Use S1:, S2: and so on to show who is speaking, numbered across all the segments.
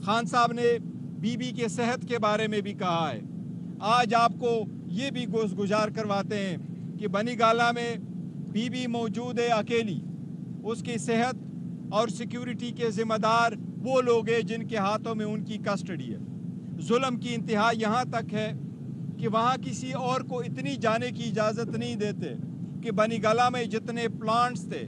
S1: खान साहब ने बीबी के सेहत के बारे में भी कहा है। आज आपको ये भी गुजार करवाते हैं कि बनीगाला में बीबी मौजूद है अकेली, उसकी सेहत और सिक्योरिटी के ज़िम्मेदार वो लोग हैं जिनके हाथों में उनकी कस्टडी है। जुल्म की इंतहा यहाँ तक है कि वहाँ किसी और को इतनी जाने की इजाज़त नहीं देते कि बनीगाला में जितने प्लांट्स थे,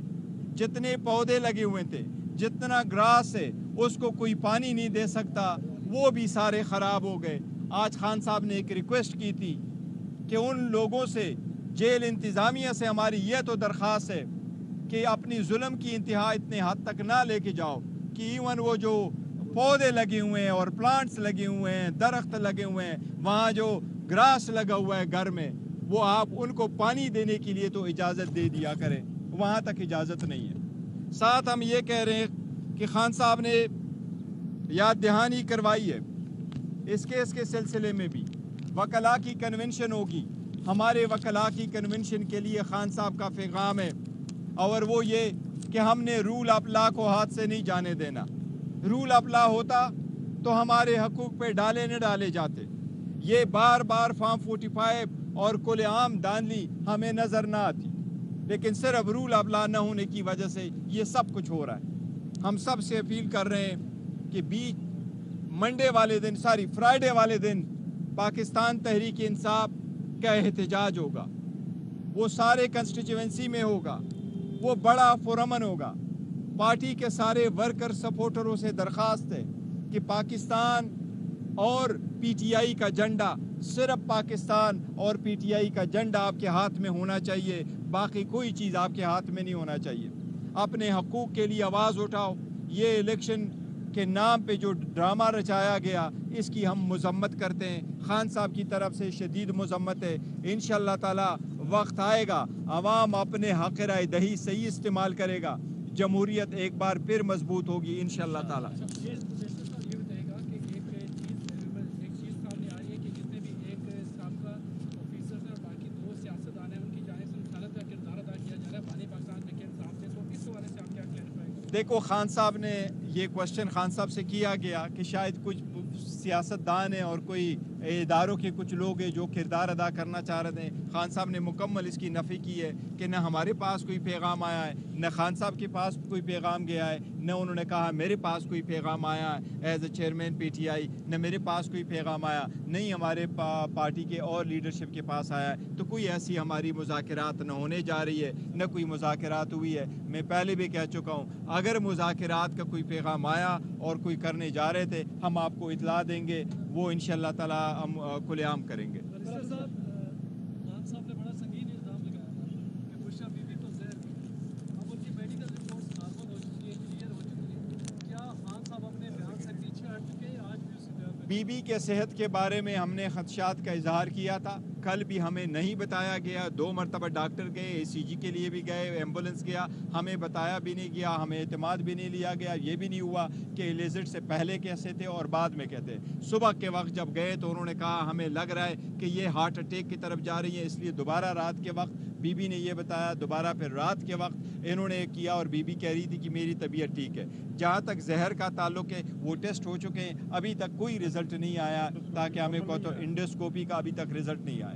S1: जितने पौधे लगे हुए थे, जितना ग्रास है, उसको कोई पानी नहीं दे सकता, वो भी सारे ख़राब हो गए। आज खान साहब ने एक रिक्वेस्ट की थी कि उन लोगों से, जेल इंतज़ामिया से हमारी ये तो दरख्वास्त है कि अपनी जुल्म की इंतहा इतने हद तक ना लेके जाओ कि इवन वो जो पौधे लगे हुए हैं और प्लांट्स लगे हुए हैं, दरख्त लगे हुए हैं, वहाँ जो ग्रास लगा हुआ है घर में, वो आप उनको पानी देने के लिए तो इजाज़त दे दिया करें, वहाँ तक इजाज़त नहीं है। साथ हम ये कह रहे हैं कि खान साहब ने याद दहानी करवाई है इस केस के सिलसिले में भी। वकला की कन्वेंशन होगी, हमारे वकला की कन्वेंशन के लिए खान साहब का पैगाम है, और वो ये कि हमने रूल ऑफ लॉ को हाथ से नहीं जाने देना। रूल ऑफ लॉ होता तो हमारे हकूक़ पे डाले न डाले जाते। ये बार बार फॉर्म 45 और खुलेआम दानली हमें नज़र ना आती, लेकिन सिर्फ रूल ऑफ लॉ न होने की वजह से ये सब कुछ हो रहा है। हम सब से अपील कर रहे हैं कि फ्राइडे वाले दिन पाकिस्तान तहरीक इंसाफ का एहतजाज होगा। वो सारे कंस्टिट्यूएंसी में होगा, वो बड़ा पुरअमन होगा। पार्टी के सारे वर्कर सपोर्टरों से दरख्वास्त है कि पाकिस्तान और पीटीआई का झंडा, सिर्फ पाकिस्तान और पीटीआई का झंडा आपके हाथ में होना चाहिए, बाकी कोई चीज़ आपके हाथ में नहीं होना चाहिए। अपने हकूक़ के लिए आवाज़ उठाओ। ये इलेक्शन के नाम पे जो ड्रामा रचाया गया, इसकी हम मज़म्मत करते हैं। खान साहब की तरफ से शदीद मज़म्मत है। इंशाअल्लाह ताला वक्त आएगा, अवाम अपने हक़ राय दही सही इस्तेमाल करेगा, जमहूरियत एक बार फिर मजबूत होगी इंशाअल्लाह ताला। देखो, खान साहब ने ये क्वेश्चन खान साहब से किया गया कि शायद कुछ सियासतदान हैं और कोई इदारों के कुछ लोग हैं जो किरदार अदा करना चाह रहे थे। खान साहब ने मुकम्मल इसकी नफ़ी की है कि न हमारे पास कोई पैगाम आया है, न खान साहब के पास कोई पैगाम गया है, न उन्होंने कहा मेरे पास कोई पैगाम आया है एज ए चेयरमैन पीटीआई, न मेरे पास कोई पैगाम आया, नहीं हमारे पार्टी के और लीडरशिप के पास आया है। तो कोई ऐसी हमारी मुज़ाकरात न होने जा रही है, न कोई मुज़ाकरात हुई है। मैं पहले भी कह चुका हूँ, अगर मुज़ाकरात का कोई पैगाम आया और कोई करने जा रहे थे, हम आपको इतला देंगे, वो इंशाअल्लाह ताला हम खुलेआम करेंगे।
S2: खान साहब ने बड़ा संगीन इल्ज़ाम लगाया था कि बुशरा बीबी को जहर दी। अब उनकी मेडिकल रिपोर्ट्स नॉर्मल हो चुकी है, क्लियर हो चुकी है। क्या खान साहब अपने बयान से पीछे हट चुके हैं? आज भी उसी बयान में
S1: बीबी के सेहत के बारे में हमने खदशात का इजहार किया था। कल भी हमें नहीं बताया गया, 2 मरतबा डॉक्टर गए, ECG के लिए भी गए, एम्बुलेंस गया, हमें बताया भी नहीं गया, हमें एतमाद भी नहीं लिया गया। ये भी नहीं हुआ कि इलिजिट से पहले कैसे थे और बाद में कहते। सुबह के वक्त जब गए तो उन्होंने कहा हमें लग रहा है कि ये हार्ट अटैक की तरफ जा रही है, इसलिए दोबारा रात के वक्त बीबी ने ये बताया, दोबारा फिर रात के वक्त इन्होंने किया और बीबी कह रही थी कि मेरी तबीयत ठीक है। जहाँ तक जहर का ताल्लुक है, वो टेस्ट हो चुके हैं, अभी तक कोई रिजल्ट नहीं आया, ताकि हमें को तो इंडोस्कोपी का अभी तक रिजल्ट नहीं आया।